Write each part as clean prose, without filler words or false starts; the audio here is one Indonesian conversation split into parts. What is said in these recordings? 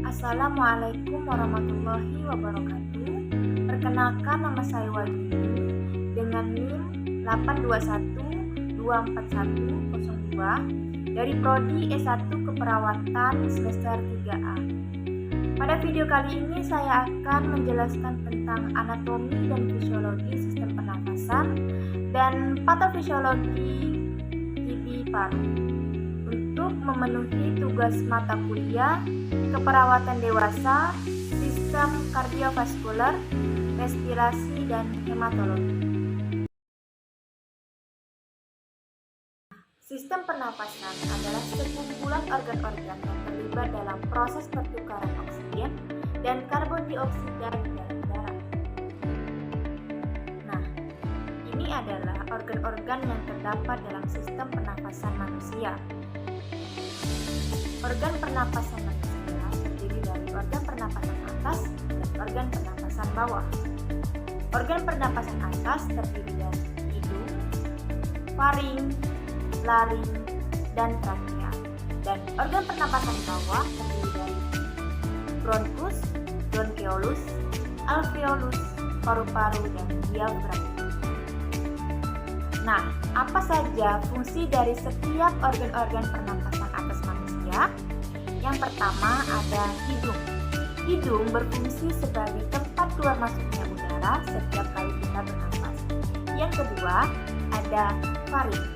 Assalamualaikum warahmatullahi wabarakatuh. Perkenalkan, nama saya Wagini dengan NIM 821241002 dari Prodi S1 Keperawatan semester 3A. Pada video kali ini saya akan menjelaskan tentang anatomi dan fisiologi sistem pernafasan dan patofisiologi TB paru. Untuk memenuhi tugas mata kuliah keperawatan dewasa, sistem kardiovaskuler, respirasi, dan hematologi. Sistem pernapasan adalah sekumpulan organ-organ yang terlibat dalam proses pertukaran oksigen dan karbon dioksida di dalam darah. Nah, ini adalah organ-organ yang terdapat dalam sistem pernapasan manusia. Organ pernapasan manusia terdiri dari organ pernapasan atas dan organ pernapasan bawah. Organ pernapasan atas terdiri dari hidung, faring, laring, dan trakea. Dan organ pernapasan bawah terdiri dari bronkus, bronkeolus, alveolus, paru-paru, dan diafragma. Nah, apa saja fungsi dari setiap organ-organ pernapasan atas manusia? Yang pertama ada hidung. Hidung berfungsi sebagai tempat keluar masuknya udara setiap kali kita bernafas. Yang kedua ada faring.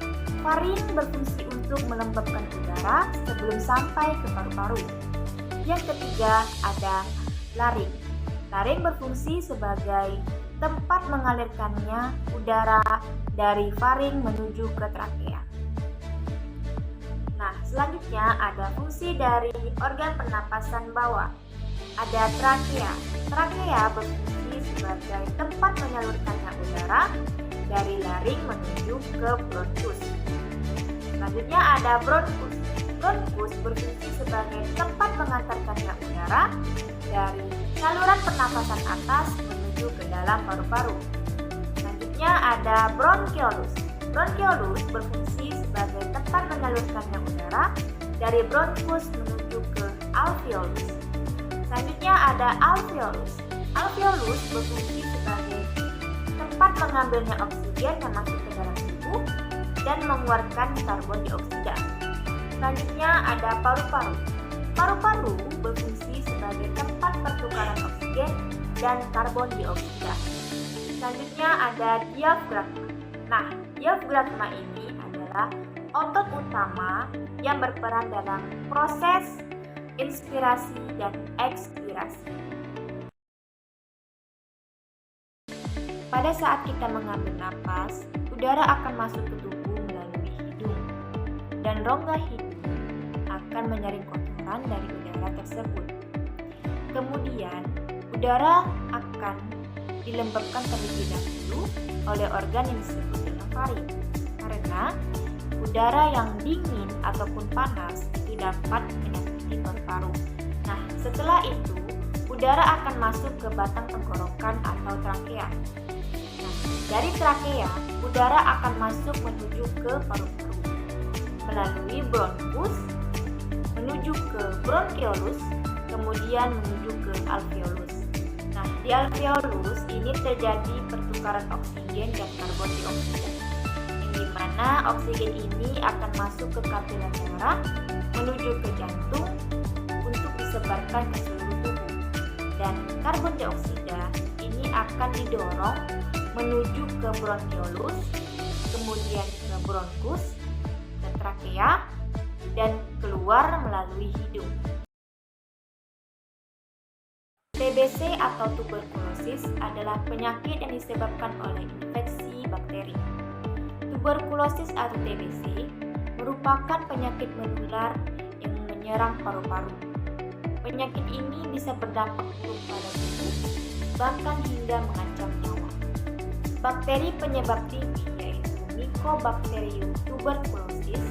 Faring berfungsi untuk melembabkan udara sebelum sampai ke paru-paru. Yang ketiga ada laring. Laring berfungsi sebagai tempat mengalirkannya udara dari faring menuju ke trakea. Nah, selanjutnya ada fungsi dari organ pernapasan bawah. Ada trakea. Trakea berfungsi sebagai tempat menyalurkannya udara dari laring menuju ke bronkus. Selanjutnya ada bronkus. Bronkus berfungsi sebagai tempat mengantarkannya udara dari saluran pernapasan atas menuju ke dalam paru-paru. Selanjutnya ada bronkeolus. Bronkeolus berfungsi sebagai tempat menyalurkannya udara dari bronkus menuju ke alveolus. Selanjutnya ada alveolus. Alveolus berfungsi sebagai tempat mengambilnya oksigen yang masuk ke dalam tubuh dan mengeluarkan karbon dioksida. Selanjutnya ada paru-paru. Paru-paru berfungsi sebagai tempat pertukaran oksigen dan karbon dioksida. Selanjutnya ada diafragma. Nah, diafragma ini adalah otot utama yang berperan dalam proses inspirasi dan ekspirasi. Pada saat kita mengambil napas, udara akan masuk ke tubuh melalui hidung, dan rongga hidung akan menyaring kotoran dari udara tersebut. Kemudian, udara akan dilembabkan terlebih dahulu oleh organ yang disebut dengan faring, karena udara yang dingin ataupun panas itu dapat menyakiti paru-paru. Nah, setelah itu udara akan masuk ke batang tenggorokan atau trakea. Nah, dari trakea udara akan masuk menuju ke paru-paru melalui bronkus, menuju ke bronkeolus, kemudian menuju ke alveolus. Nah, di alveolus ini terjadi pertukaran oksigen dan karbon dioksida, yang dimana oksigen ini akan masuk ke kapiler darah menuju ke jantung untuk disebarkan ke seluruh tubuh, dan karbon dioksida ini akan didorong menuju ke bronkeolus, kemudian ke bronkus, ke trakea, dan keluar melalui hidung. TBC atau tuberkulosis adalah penyakit yang disebabkan oleh infeksi bakteri. Tuberkulosis atau TBC merupakan penyakit menular yang menyerang paru-paru. Penyakit ini bisa berdampak buruk pada tubuh, bahkan hingga mengancam nyawa. Bakteri penyebab TB yaitu Mycobacterium tuberculosis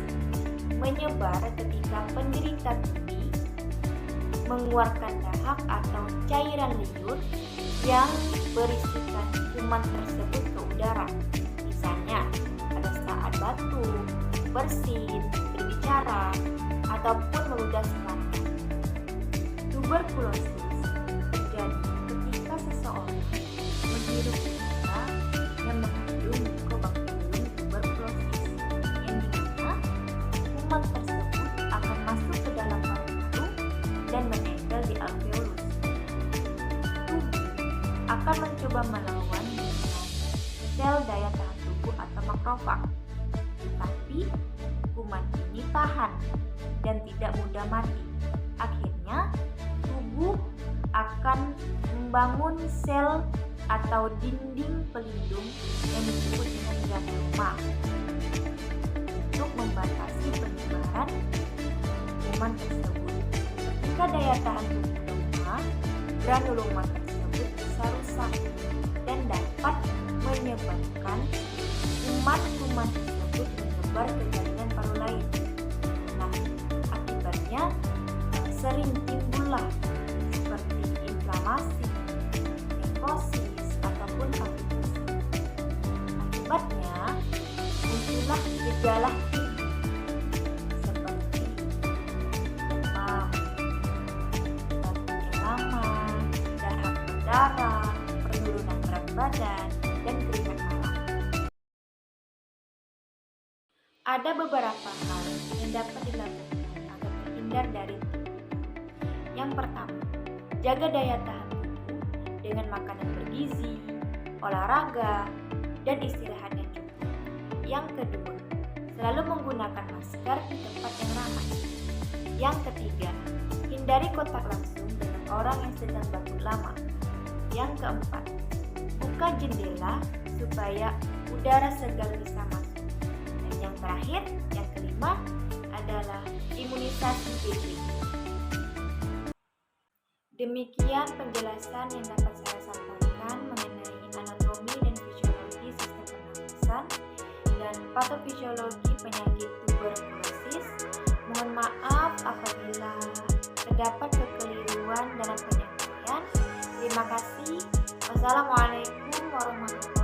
menyebar ketika penderita TB mengeluarkan dahak atau cairan liur yang berisikan kuman tersebut ke udara. Misalnya pada saat batuk, bersin, berbicara, ataupun meludah sembarangan. Tuberkulosis terjadi ketika seseorang menghirup udara yang mengandung Mycobacterium tuberculosis, yang dimana kuman tersebut akan masuk ke dalam paru-paru dan menempel di alveolus. Tubuh akan mencoba melawan dengan sel daya tahan tubuh atau makrofag, tetapi kuman ini tahan dan tidak mudah mati. Akhirnya, tubuh akan membangun sel atau dinding pelindung yang disebut dengan granuloma untuk membatasi penyebaran kuman tersebut. Jika daya tahan tubuh lemah, granuloma tersebut bisa rusak dan dapat menyebabkan kuman-kuman tersebut menyebar ke jaringan paru lain. Nah, akibatnya sering timbullah seperti inflamasi, nekrosis, ataupun pankreas. Akibatnya muncullah gejala seperti demam, batuk lama, dahak berdarah, penurunan berat badan, dan keringat malam. Ada beberapa hal yang dapat dilakukan agar terhindar dari TB. Yang pertama, jaga daya tahan tubuh dengan makanan bergizi, olahraga, dan istirahat yang cukup. Yang kedua, selalu menggunakan masker di tempat yang ramai. Yang ketiga, hindari kontak langsung dengan orang yang sedang batuk lama. Yang keempat, buka jendela supaya udara segar bisa masuk. Dan yang terakhir, yang kelima adalah imunisasi TB. Demikian penjelasan yang dapat saya sampaikan mengenai anatomi dan fisiologi sistem pernapasan dan patofisiologi penyakit tuberkulosis. Mohon maaf apabila terdapat kekeliruan dalam penyampaian. Terima kasih. Wassalamualaikum warahmatullahi wabarakatuh.